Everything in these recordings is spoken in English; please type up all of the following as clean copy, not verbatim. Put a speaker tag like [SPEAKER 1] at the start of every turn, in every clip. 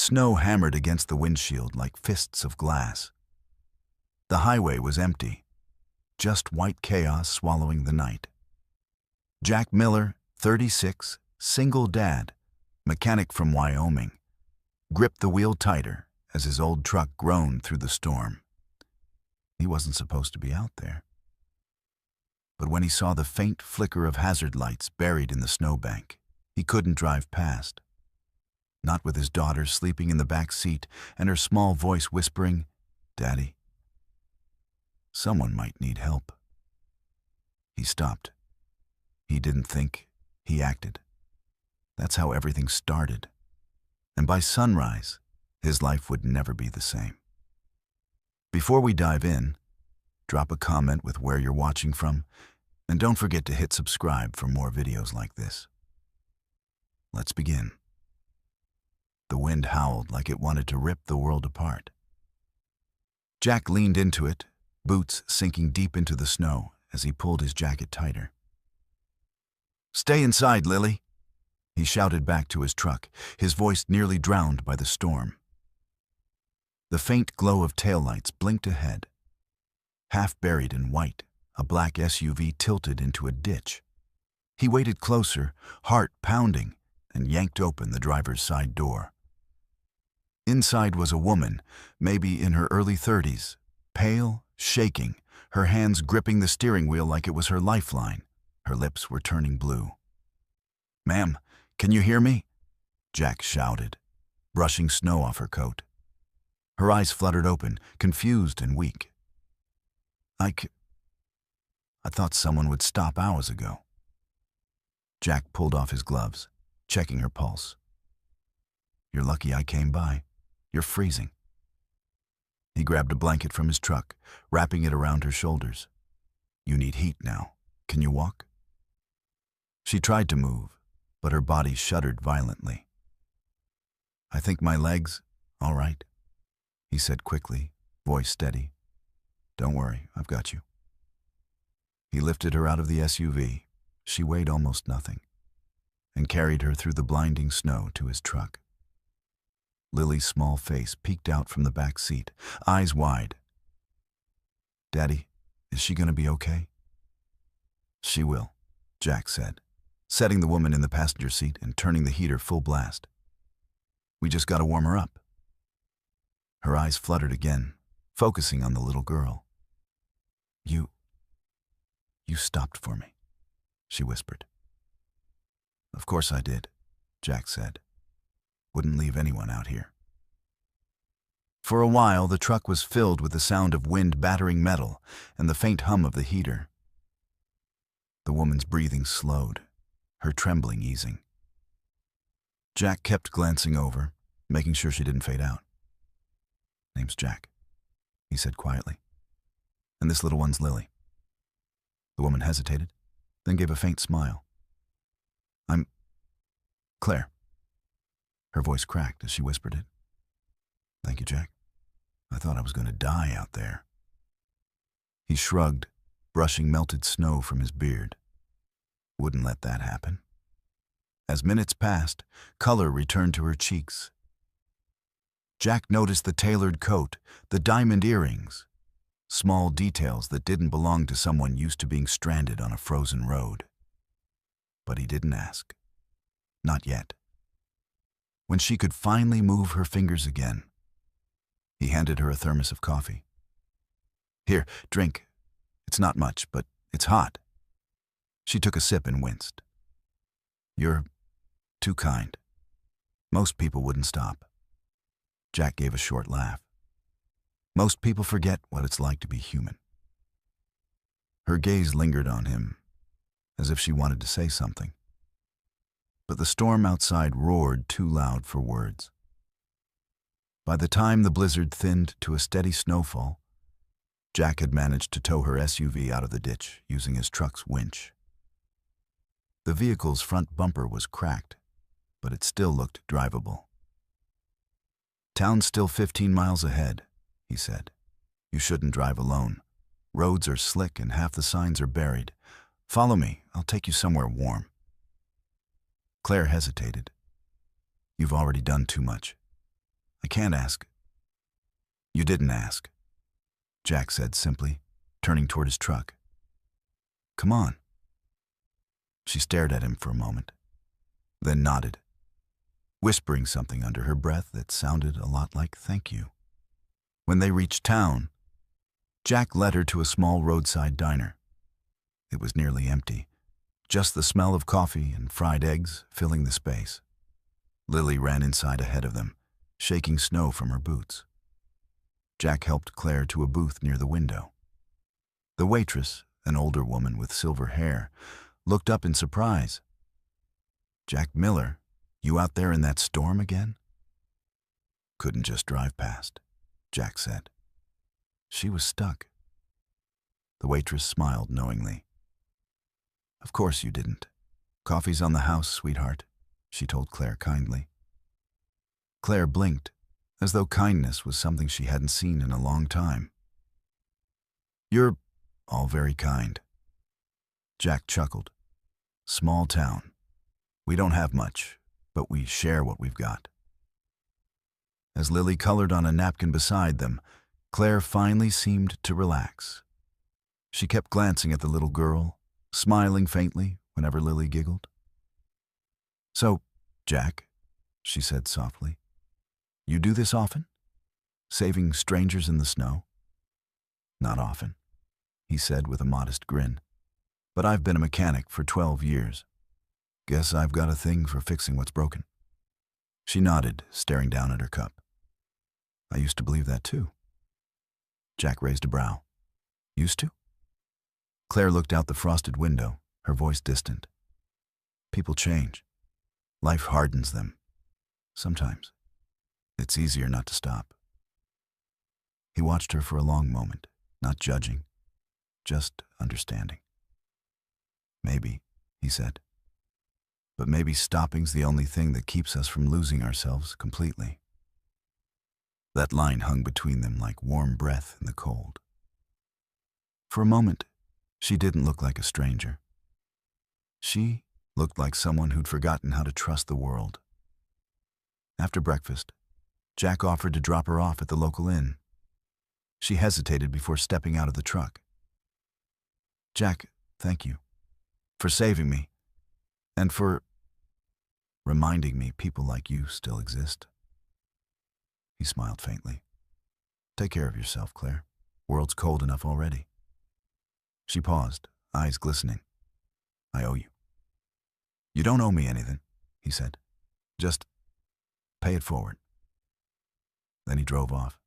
[SPEAKER 1] Snow hammered against the windshield like fists of glass. The highway was empty, just white chaos swallowing the night. Jack Miller, 36, single dad, mechanic from Wyoming, gripped the wheel tighter as his old truck groaned through the storm. He wasn't supposed to be out there. But when he saw the faint flicker of hazard lights buried in the snowbank, he couldn't drive past. Not with his daughter sleeping in the back seat and her small voice whispering, "Daddy, someone might need help." He stopped. He didn't think, he acted. That's how everything started. And by sunrise, his life would never be the same. Before we dive in, drop a comment with where you're watching from, and don't forget to hit subscribe for more videos like this. Let's begin. The wind howled like it wanted to rip the world apart. Jack leaned into it, boots sinking deep into the snow as he pulled his jacket tighter. "Stay inside, Lily," he shouted back to his truck, his voice nearly drowned by the storm. The faint glow of taillights blinked ahead. Half buried in white, a black SUV tilted into a ditch. He waded closer, heart pounding, and yanked open the driver's side door. Inside was a woman, maybe in her early 30s, pale, shaking, her hands gripping the steering wheel like it was her lifeline. Her lips were turning blue. "Ma'am, can you hear me?" Jack shouted, brushing snow off her coat. Her eyes fluttered open, confused and weak. I thought someone would stop hours ago." Jack pulled off his gloves, checking her pulse. "You're lucky I came by. You're freezing." He grabbed a blanket from his truck, wrapping it around her shoulders. "You need heat now. Can you walk?" She tried to move, but her body shuddered violently. "I think my legs, all right," he said quickly, voice steady. "Don't worry, I've got you." He lifted her out of the SUV, she weighed almost nothing, and carried her through the blinding snow to his truck. Lily's small face peeked out from the back seat, eyes wide. "Daddy, is she going to be okay?" "She will," Jack said, setting the woman in the passenger seat and turning the heater full blast. "We just got to warm her up." Her eyes fluttered again, focusing on the little girl. You stopped for me," she whispered. "Of course I did," Jack said. "Wouldn't leave anyone out here." For a while, the truck was filled with the sound of wind battering metal and the faint hum of the heater. The woman's breathing slowed, her trembling easing. Jack kept glancing over, making sure she didn't fade out. "Name's Jack," he said quietly. "And this little one's Lily." The woman hesitated, then gave a faint smile. "I'm Claire." Her voice cracked as she whispered it. "Thank you, Jack. I thought I was going to die out there." He shrugged, brushing melted snow from his beard. Wouldn't let that happen. As minutes passed, color returned to her cheeks. Jack noticed the tailored coat, the diamond earrings, small details that didn't belong to someone used to being stranded on a frozen road. But he didn't ask. Not yet. When she could finally move her fingers again, he handed her a thermos of coffee. "Here, drink. It's not much, but it's hot." She took a sip and winced. "You're too kind. Most people wouldn't stop." Jack gave a short laugh. "Most people forget what it's like to be human." Her gaze lingered on him, as if she wanted to say something. But the storm outside roared too loud for words. By the time the blizzard thinned to a steady snowfall, Jack had managed to tow her SUV out of the ditch using his truck's winch. The vehicle's front bumper was cracked, but it still looked drivable. "Town's still 15 miles ahead," he said. "You shouldn't drive alone. Roads are slick and half the signs are buried. Follow me, I'll take you somewhere warm." Claire hesitated. "You've already done too much." I can't ask. You didn't ask, Jack said simply, turning toward his truck. Come on. She stared at him for a moment, then nodded, whispering something under her breath that sounded a lot like thank you. When they reached town, Jack led her to a small roadside diner. It was nearly empty, just the smell of coffee and fried eggs filling the space. Lily ran inside ahead of them, shaking snow from her boots. Jack helped Claire to a booth near the window. The waitress, an older woman with silver hair, looked up in surprise. Jack Miller, you out there in that storm again? Couldn't just drive past, Jack said. She was stuck. The waitress smiled knowingly. Of course you didn't. Coffee's on the house, sweetheart, she told Claire kindly. Claire blinked, as though kindness was something she hadn't seen in a long time. You're all very kind. Jack chuckled. Small town. We don't have much, but we share what we've got. As Lily colored on a napkin beside them, Claire finally seemed to relax. She kept glancing at the little girl, smiling faintly whenever Lily giggled. So, Jack, she said softly, you do this often? Saving strangers in the snow? Not often, he said with a modest grin. But I've been a mechanic for 12 years. Guess I've got a thing for fixing what's broken. She nodded, staring down at her cup. I used to believe that too. Jack raised a brow. Used to? Claire looked out the frosted window, her voice distant. People change. Life hardens them. Sometimes. It's easier not to stop. He watched her for a long moment, not judging, just understanding. Maybe, he said. But maybe stopping's the only thing that keeps us from losing ourselves completely. That line hung between them like warm breath in the cold. For a moment, she didn't look like a stranger. She looked like someone who'd forgotten how to trust the world. After breakfast, Jack offered to drop her off at the local inn. She hesitated before stepping out of the truck. Jack, thank you. For saving me, and for reminding me people like you still exist. He smiled faintly. Take care of yourself, Claire. World's cold enough already. She paused, eyes glistening. I owe you. You don't owe me anything, he said. Just pay it forward. Then he drove off,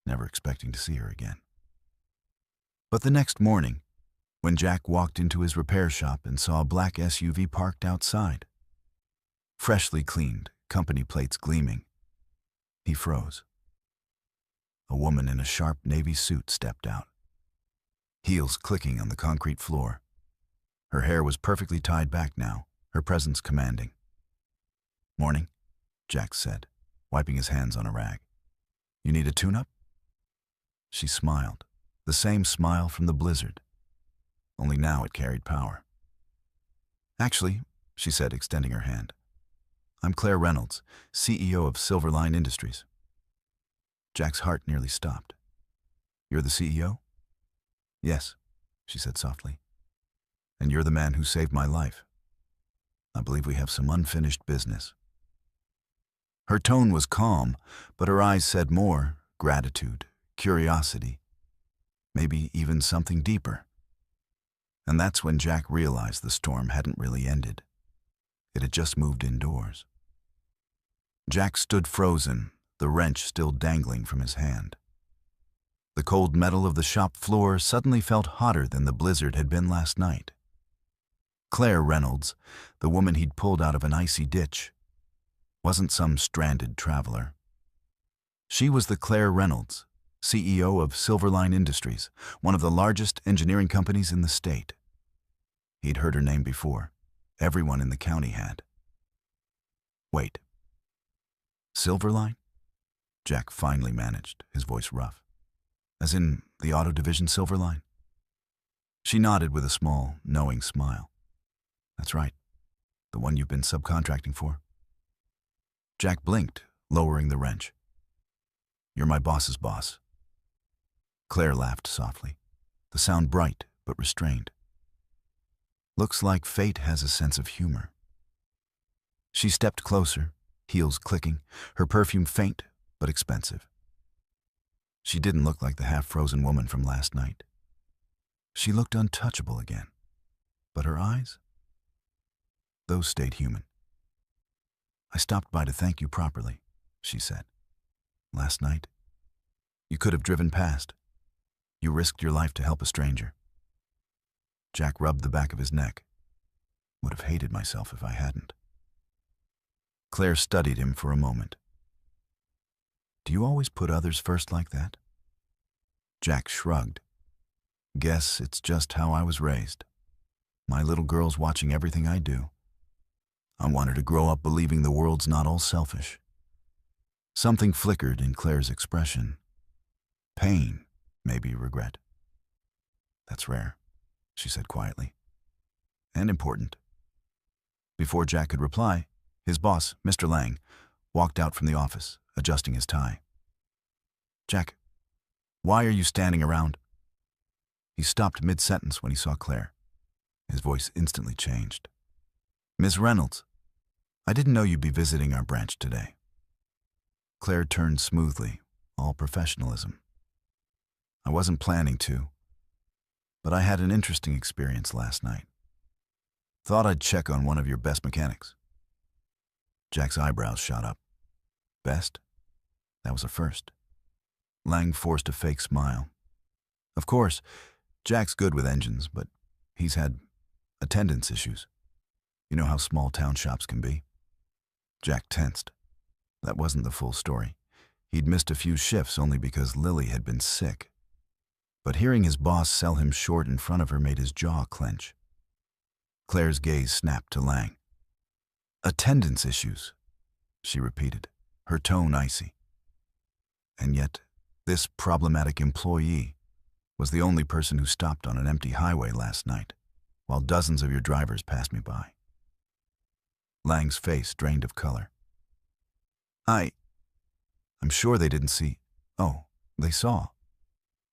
[SPEAKER 1] never expecting to see her again. But the next morning, when Jack walked into his repair shop and saw a black SUV parked outside, freshly cleaned, company plates gleaming, he froze. A woman in a sharp navy suit stepped out, heels clicking on the concrete floor. Her hair was perfectly tied back now, her presence commanding. Morning, Jack said, wiping his hands on a rag. You need a tune-up? She smiled, the same smile from the blizzard. Only now it carried power. Actually, she said, extending her hand, I'm Claire Reynolds, CEO of Silverline Industries. Jack's heart nearly stopped. You're the CEO? Yes, she said softly. And you're the man who saved my life. I believe we have some unfinished business. Her tone was calm, but her eyes said more: gratitude, curiosity, maybe even something deeper. And that's when Jack realized the storm hadn't really ended. It had just moved indoors. Jack stood frozen, the wrench still dangling from his hand. The cold metal of the shop floor suddenly felt hotter than the blizzard had been last night. Claire Reynolds, the woman he'd pulled out of an icy ditch, wasn't some stranded traveler. She was the Claire Reynolds, CEO of Silverline Industries, one of the largest engineering companies in the state. He'd heard her name before. Everyone in the county had. Wait. Silverline? Jack finally managed, his voice rough. As in the auto division Silverline? She nodded with a small, knowing smile. That's right. The one you've been subcontracting for. Jack blinked, lowering the wrench. You're my boss's boss." Claire laughed softly, the sound bright but restrained. Looks like fate has a sense of humor. She stepped closer, heels clicking, her perfume faint but expensive. She didn't look like the half-frozen woman from last night. She looked untouchable again. But her eyes? Those stayed human. "I stopped by to thank you properly," she said. "Last night, you could have driven past. You risked your life to help a stranger." Jack rubbed the back of his neck. "Would have hated myself if I hadn't." Claire studied him for a moment. "Do you always put others first like that?" Jack shrugged. "Guess it's just how I was raised. My little girl's watching everything I do. I want her to grow up believing the world's not all selfish." Something flickered in Claire's expression. Pain, maybe regret. "That's rare," she said quietly. "And important." Before Jack could reply, his boss, Mr. Lang, walked out from the office, adjusting his tie. "Jack, why are you standing around?" He stopped mid-sentence when he saw Claire. His voice instantly changed. "Miss Reynolds, I didn't know you'd be visiting our branch today." Claire turned smoothly, all professionalism. "I wasn't planning to, but I had an interesting experience last night. Thought I'd check on one of your best mechanics." Jack's eyebrows shot up. "Best?" That was a first. Lang forced a fake smile. "Of course, Jack's good with engines, but he's had attendance issues. You know how small town shops can be." Jack tensed. That wasn't the full story. He'd missed a few shifts only because Lily had been sick. But hearing his boss sell him short in front of her made his jaw clench. Claire's gaze snapped to Lang. "Attendance issues," she repeated, her tone icy. "And yet, this problematic employee was the only person who stopped on an empty highway last night, while dozens of your drivers passed me by." Lang's face drained of color. I'm sure they didn't see." "Oh, they saw,"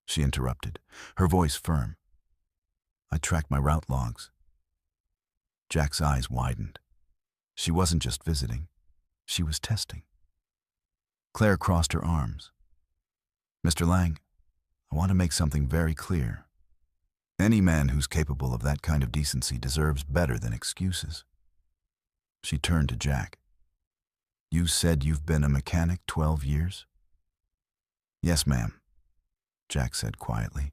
[SPEAKER 1] she interrupted, her voice firm. "I tracked my route logs." Jack's eyes widened. She wasn't just visiting, she was testing. Claire crossed her arms. "Mr. Lang, I want to make something very clear. Any man who's capable of that kind of decency deserves better than excuses." She turned to Jack. "You said you've been a mechanic 12 years?" "Yes, ma'am," Jack said quietly.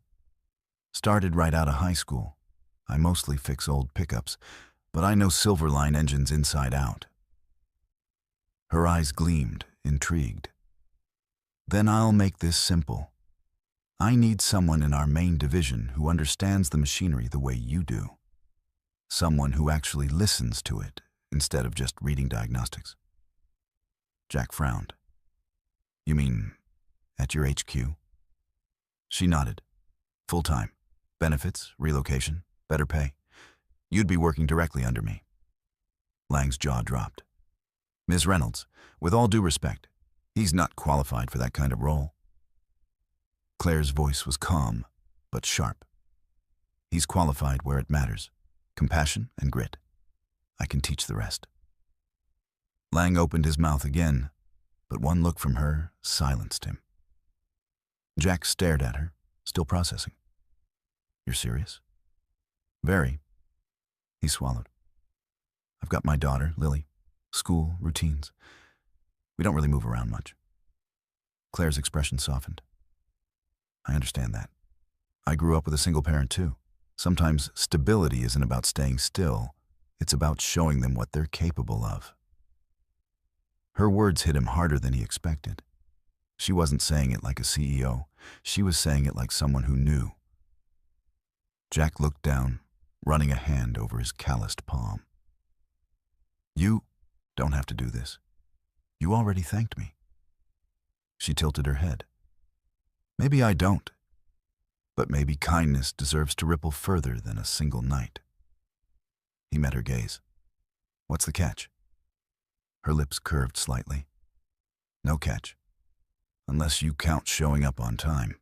[SPEAKER 1] "Started right out of high school. I mostly fix old pickups, but I know Silverline engines inside out." Her eyes gleamed, intrigued. "Then I'll make this simple. I need someone in our main division who understands the machinery the way you do. Someone who actually listens to it instead of just reading diagnostics." Jack frowned. "You mean at your HQ?" She nodded. "Full-time. Benefits, relocation, better pay. You'd be working directly under me." Lang's jaw dropped. "Ms. Reynolds, with all due respect, he's not qualified for that kind of role." Claire's voice was calm, but sharp. "He's qualified where it matters. Compassion and grit. I can teach the rest." Lang opened his mouth again, but one look from her silenced him. Jack stared at her, still processing. "You're serious?" "Very." He swallowed. "I've got my daughter, Lily. School, routines. We don't really move around much." Claire's expression softened. "I understand that. I grew up with a single parent too. Sometimes stability isn't about staying still. It's about showing them what they're capable of." Her words hit him harder than he expected. She wasn't saying it like a CEO. She was saying it like someone who knew. Jack looked down, running a hand over his calloused palm. "You don't have to do this. You already thanked me." She tilted her head. "Maybe I don't. But maybe kindness deserves to ripple further than a single night." He met her gaze. "What's the catch?" Her lips curved slightly. "No catch. unless you count showing up on time."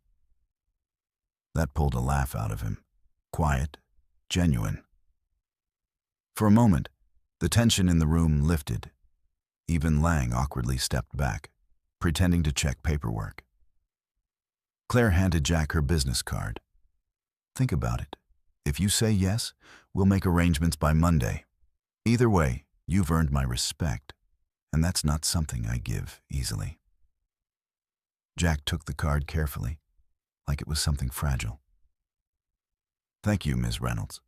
[SPEAKER 1] That pulled a laugh out of him. Quiet, genuine. For a moment, the tension in the room lifted. Even Lang awkwardly stepped back, pretending to check paperwork. Claire handed Jack her business card. "Think about it. If you say yes, we'll make arrangements by Monday. Either way, you've earned my respect, and that's not something I give easily." Jack took the card carefully, like it was something fragile. "Thank you, Ms. Reynolds."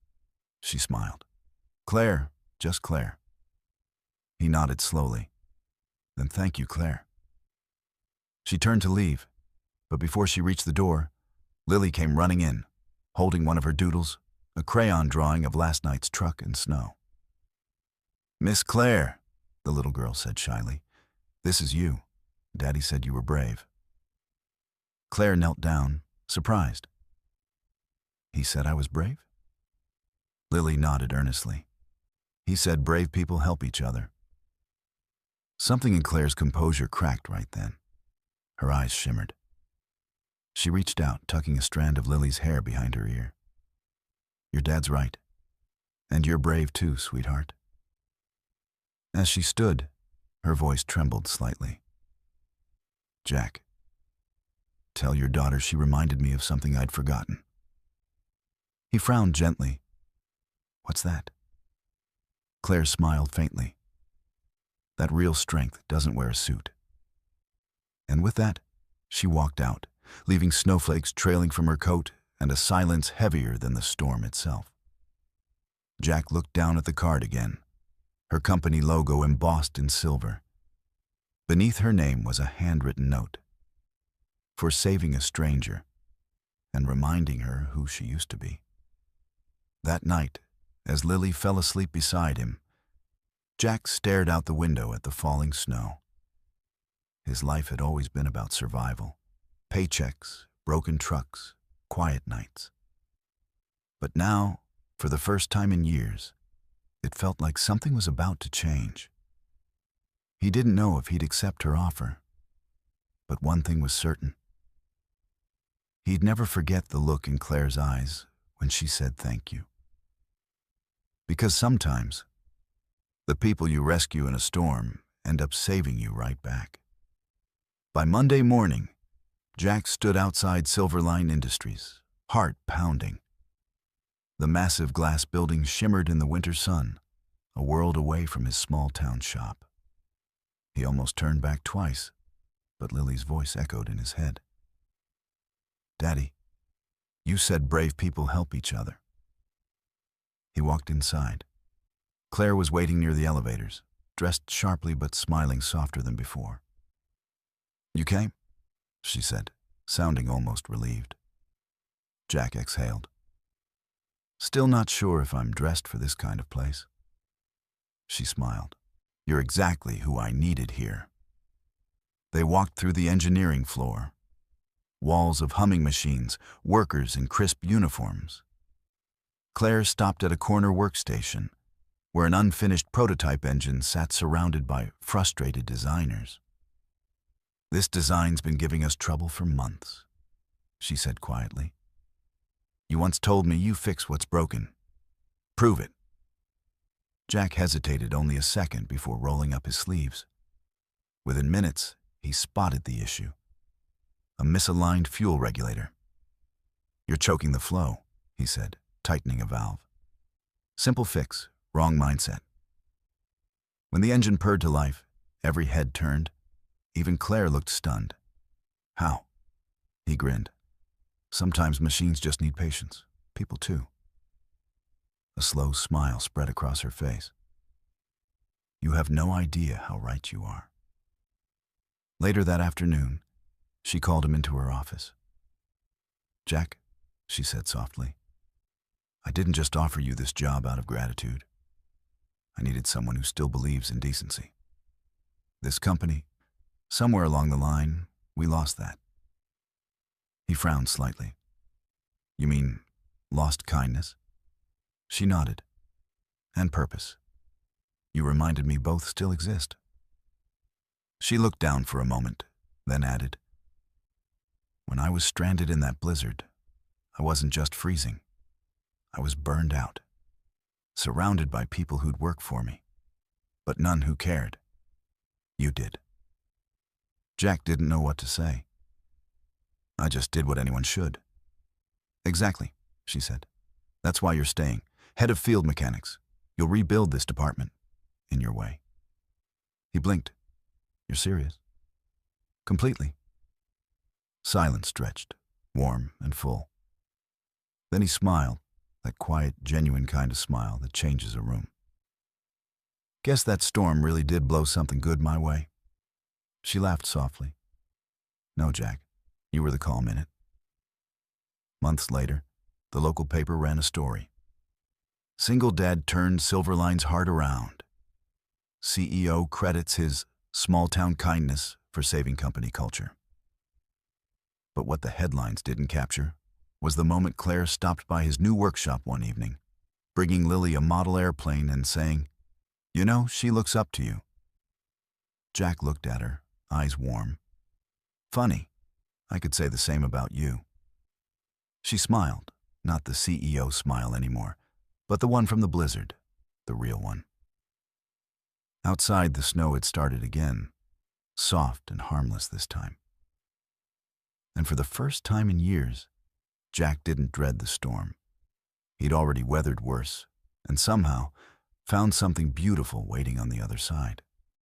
[SPEAKER 1] She smiled. "Claire, just Claire." He nodded slowly. "Then thank you, Claire." She turned to leave, but before she reached the door, Lily came running in, holding one of her doodles, a crayon drawing of last night's truck and snow. "Miss Claire," the little girl said shyly, "this is you. Daddy said you were brave." Claire knelt down, surprised. "He said I was brave?" Lily nodded earnestly. "He said brave people help each other." Something in Claire's composure cracked right then. Her eyes shimmered. She reached out, tucking a strand of Lily's hair behind her ear. "Your dad's right. And you're brave too, sweetheart." As she stood, her voice trembled slightly. "Jack, tell your daughter she reminded me of something I'd forgotten." He frowned gently. "What's that?" Claire smiled faintly. "That real strength doesn't wear a suit." And with that, she walked out, leaving snowflakes trailing from her coat and a silence heavier than the storm itself. Jack looked down at the card again, her company logo embossed in silver. Beneath her name was a handwritten note. For saving a stranger and reminding her who she used to be. That night, as Lily fell asleep beside him, Jack stared out the window at the falling snow. His life had always been about survival. Paychecks, broken trucks, quiet nights. But now, for the first time in years, it felt like something was about to change. He didn't know if he'd accept her offer, but one thing was certain. He'd never forget the look in Claire's eyes when she said thank you. Because sometimes, the people you rescue in a storm end up saving you right back. By Monday morning, Jack stood outside Silverline Industries, heart pounding. The massive glass building shimmered in the winter sun, a world away from his small-town shop. He almost turned back twice, but Lily's voice echoed in his head. "Daddy, you said brave people help each other." He walked inside. Claire was waiting near the elevators, dressed sharply but smiling softer than before. "You came?" she said, sounding almost relieved. Jack exhaled. "Still not sure if I'm dressed for this kind of place." She smiled. "You're exactly who I needed here." They walked through the engineering floor. Walls of humming machines, workers in crisp uniforms. Claire stopped at a corner workstation, where an unfinished prototype engine sat surrounded by frustrated designers. "This design's been giving us trouble for months," she said quietly. "You once told me you fix what's broken. Prove it." Jack hesitated only a second before rolling up his sleeves. Within minutes, he spotted the issue. A misaligned fuel regulator. "You're choking the flow," he said, tightening a valve. "Simple fix, wrong mindset." When the engine purred to life, every head turned. Even Claire looked stunned. "How?" He grinned. "Sometimes machines just need patience. People too." A slow smile spread across her face. "You have no idea how right you are." Later that afternoon, she called him into her office. "Jack," she said softly, "I didn't just offer you this job out of gratitude. I needed someone who still believes in decency. This company, somewhere along the line, we lost that." He frowned slightly. "You mean, lost kindness?" She nodded. "And purpose. You reminded me both still exist." She looked down for a moment, then added, When I was stranded in that blizzard, I wasn't just freezing. I was burned out, surrounded by people who'd work for me, but none who cared. You did. Jack didn't know what to say. I just did what anyone should. Exactly, she said. That's why you're staying. Head of field mechanics. You'll rebuild this department. In your way. He blinked. You're serious? Completely. Silence stretched, warm and full. Then he smiled, that quiet, genuine kind of smile that changes a room. Guess that storm really did blow something good my way. She laughed softly. No, Jack, you were the calm in it. Months later, the local paper ran a story. Single dad turned Silverline's heart around. CEO credits his small-town kindness for saving company culture. But what the headlines didn't capture was the moment Claire stopped by his new workshop one evening, bringing Lily a model airplane and saying, "You know, she looks up to you." Jack looked at her, eyes warm. Funny, I could say the same about you. She smiled, not the CEO smile anymore, but the one from the blizzard, the real one. Outside, the snow had started again, soft and harmless this time. And for the first time in years, Jack didn't dread the storm. He'd already weathered worse, and somehow found something beautiful waiting on the other side.